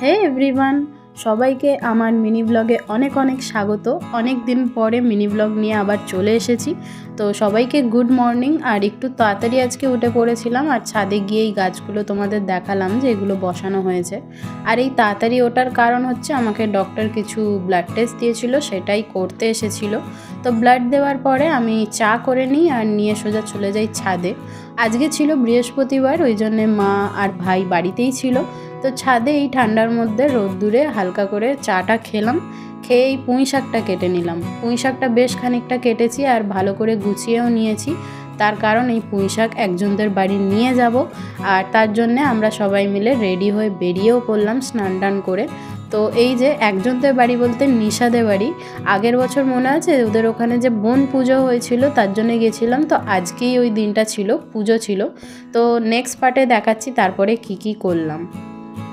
হে everyone, সবাইকে আমার mini ব্লগে অনেক অনেক স্বাগত। অনেক দিন পরে মিনি ব্লগ নিয়ে আবার চলে এসেছি। তো সবাইকে গুড মর্নিং। আর একটু তাড়াতাড়ি আজকে উঠে পড়েছিলাম, আর ছাদে গিয়ে এই গাছগুলো তোমাদের দেখালাম যে এগুলো বসানো হয়েছে। আর এই তাড়াতাড়ি ওঠার কারণ হচ্ছে আমাকে ডক্টর কিছু ব্লাড টেস্ট দিয়েছিল, সেটাই করতে এসেছিল। তো ব্লাড দেওয়ার পরে আমি চা করে নিই আর নিয়ে সোজা চলে যাই ছাদে। আজকে ছিল বৃহস্পতিবার, ওই জন্যে মা আর ভাই বাড়িতেই ছিল। তো ছাদে এই ঠান্ডার মধ্যে রোদ্দুরে হালকা করে চাটা খেলাম। খেয়ে এই পুঁই শাকটা কেটে নিলাম। পুঁই শাকটা বেশ খানিকটা কেটেছি আর ভালো করে গুছিয়েও নিয়েছি, তার কারণ এই পুঁই শাক একজনদের বাড়ি নিয়ে যাব। আর তার জন্যে আমরা সবাই মিলে রেডি হয়ে বেরিয়েও পড়লাম স্নান টান করে। তো এই যে একজনদের বাড়ি বলতে নিশাদের বাড়ি। আগের বছর মনে আছে ওদের ওখানে যে বোন পুজো হয়েছিল, তার জন্য গেছিলাম। তো আজকেই ওই দিনটা ছিল, পুজো ছিল। তো নেক্সট পার্টে দেখাচ্ছি তারপরে কি করলাম।